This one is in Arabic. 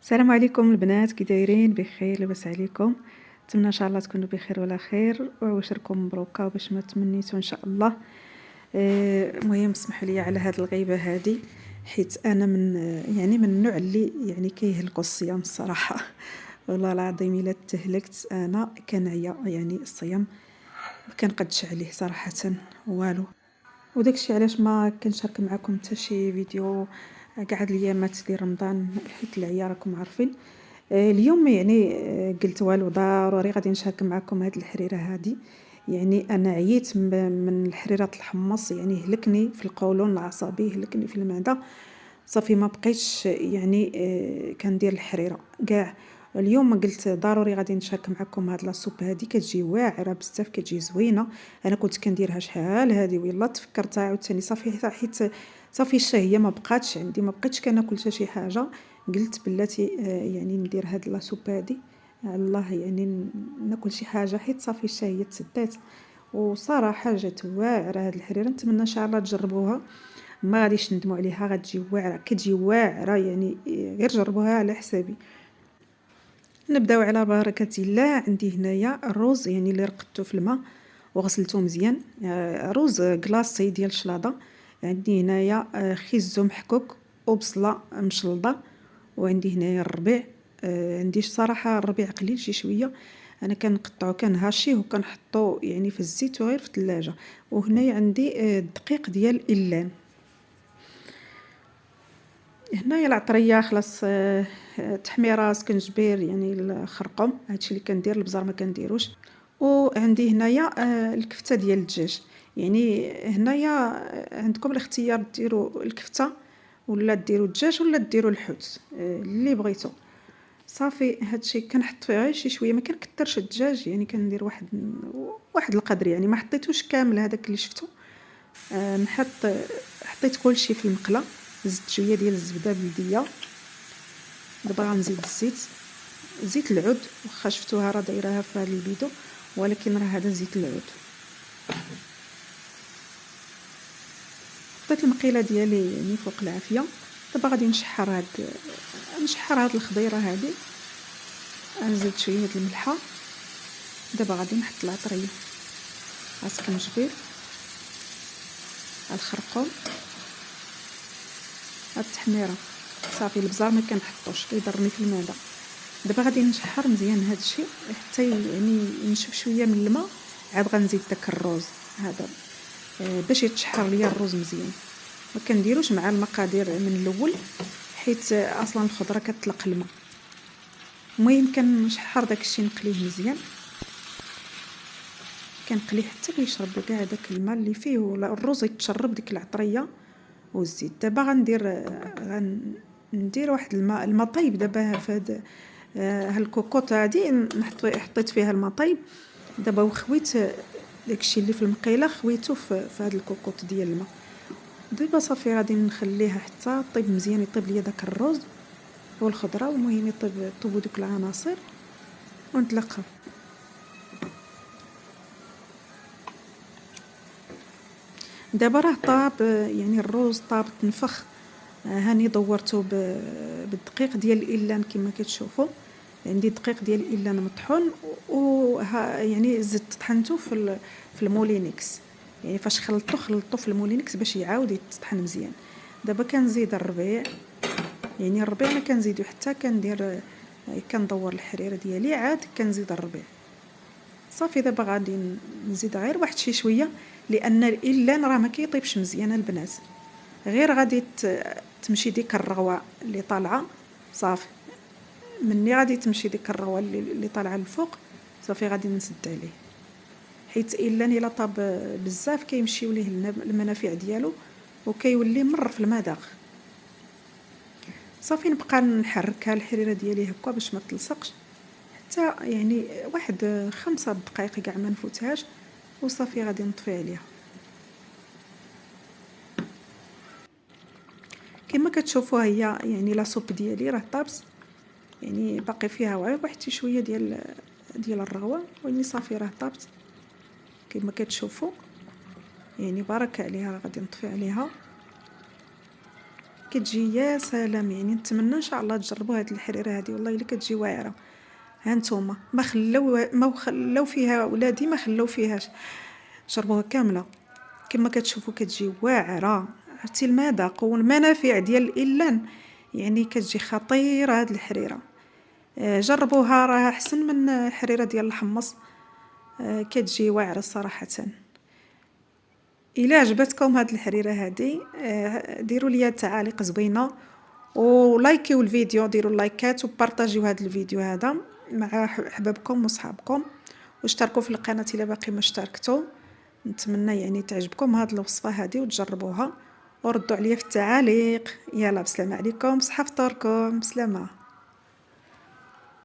السلام عليكم البنات، كي دايرين؟ بخير؟ لاباس عليكم؟ نتمنى ان شاء الله تكونوا بخير ولا خير وعواشركم مبروكه باش ما تمنيتوا ان شاء الله. المهم اسمحوا لي على هذه الغيبه هذه، حيت انا من من النوع اللي كيهلكوا الصيام الصراحه. والله العظيم الا تهلكت انا كنعيا، الصيام ما كنقدش عليه صراحه والو. وداكشي علاش ما كنشارك معكم حتى شي فيديو كاع هاد الايامات ديال رمضان، حيت العيا راكم عارفين. اليوم قلت والو ضروري غادي نشارك معكم هاد الحريره هادي. انا عييت من الحريره الحمص، هلكني في القولون العصبي، هلكني في المعده. صافي ما بقيتش كندير الحريره كاع. اليوم قلت ضروري غادي نشارك معكم هاد لاصوب هادي، كتجي واعره بزاف، كتجي زوينه. انا كنت كنديرها شحال هادي، ويلا تفكرتها عاوتاني صافي، حيت صافي الشهيه ما بقاتش عندي، ما بقيتش كناكل حتى شي حاجه. قلت بلاتي ندير هاد لاصوب هادي على الله، ناكل شي حاجه، حيت صافي الشهيه تسدات. وصراحه جات واعره هاد الحريره، نتمنى ان شاء الله تجربوها، ما غاديش ندموا عليها، غتجي واعره، كتجي واعره غير جربوها على حسابي. نبداو على بركه الله. عندي هنايا الروز اللي رقدته في الماء وغسلته مزيان، روز كلاصي ديال الشلاضه. عندي هنايا خيزو محكوك وبصله مشلضه، وعندي هنايا الربيع. عندي صراحه الربيع قليل شي شويه، انا كنقطعو كنهاشيه وكنحطو في الزيت وغير في الثلاجه. وهنايا عندي الدقيق ديال الإلان. هنايا العطريه خلاص، تحميره سكنجبير الخرقوم، هادشي اللي كندير، البزار ما كنديروش. وعندي هنايا الكفته ديال الدجاج. هنايا عندكم الاختيار، ديروا الكفته ولا ديروا الدجاج ولا ديروا الحوت، اللي بغيتو. صافي هادشي كنحط فيه غير شي شويه، ما كنكثرش الدجاج، كندير واحد القدر، ما حطيتوش كامل هذاك اللي شفتو. حطيت كلشي في المقله، زدت شويه ديال الزبده بلديه. دابا غنزيد الزيت، زيت العود، واخا شفتوها راه دايرها في هذا الفيديو، ولكن راه هذا زيت العود. حطيت المقيله ديالي فوق العافيه. دابا غادي نشحر هاد الخضيره هذه، نزيد شويه الملحه. دابا غادي نحط العطريه، السكنجبير، الخرقوم، هاد التحميره. صافي البزار ما كنحطوش، كيضرني في المعده. دابا غادي نشحر مزيان هاد الشيء حتى ينشف شويه من الماء، عاد غنزيد داك الروز هذا باش يتشحر ليا الروز مزيان. ما كنديروش مع المقادير من الاول، حيت اصلا الخضره كتطلق الماء. المهم كنشحر داك الشيء، نقليه مزيان، كنقليه حتى يشرب كاع داك الماء اللي فيه، ولا الروز يتشرب ديك العطريه والزيت. دابا غندير واحد الماء طيب. دابا في هاد الكوكوط هادي حطيت فيها الماء طيب. دابا وخويت داكشي اللي في المقيله، خويته في هاد الكوكوط ديال الماء. دابا صافي غادي نخليها حتى طيب مزيان، يطيب ليا داك الروز والخضره، والمهم يطيبوا دوك العناصر ونتلاقاو. دابا راه طاب، الروز طاب تنفخ. هاني دورته بالدقيق ديال الإلان كما كتشوفوا. عندي دقيق ديال الإلان مطحون، و زدت طحنته في المولينكس. فاش خلطته في المولينكس باش يعاود يتطحن مزيان. دابا كنزيد الربيع، الربيع ما كنزيدو حتى كندور الحريره ديالي، عاد كنزيد الربيع. صافي دابا غادي نزيد غير واحد شي شويه، لان الإلان راه ما كيطيبش مزيان البنات، غير غادي تمشي ديك الرغوه اللي طالعه. صافي مني غادي تمشي ديك الرغوه اللي طالعه للفوق، صافي غادي نسد عليه، حيت الا طاب بزاف كيمشيو ليه المنافع ديالو وكيولي مر في المذاق. صافي نبقى نحركها الحريره ديالي هكا باش ما تلصقش، حتى واحد 5 دقائق كاع ما نفوتهاش، وصافي غادي نطفي عليها. كما كتشوفوا هي لا صوب ديالي راه طابس، باقي فيها غير واحد شويه ديال الرغوه، صافي راه طابت كما كتشوفوا. بارك عليها، غادي نطفي عليها. كتجي يا سلام. يعني نتمنى ان شاء الله تجربوا هاد الحريره هذه، والله الا كتجي واعره. ها نتوما ما خلو فيها ولادي، ما خلو فيهاش، جربوها كامله كما كتشوفوا كتجي واعره. عرفتي المذاق والمنافع ديال الإلان، يعني كتجي خطيره هاد الحريره. جربوها، راه احسن من الحريره ديال الحمص. كتجي واعره صراحه. الا عجبتكم هاد الحريره هذه ديروا لي تعاليق زوينه، ولايكيو الفيديو، ديروا لايكات وبارطاجيو هذا الفيديو هذا مع حبابكم وصحابكم، واشتركوا في القناه الا باقي ما اشتركتوا. نتمنى يعني تعجبكم هاد الوصفه هذه وتجربوها، وردوا عليا في التعاليق. يلا بسلامه عليكم، صحه فطوركم، بسلامه.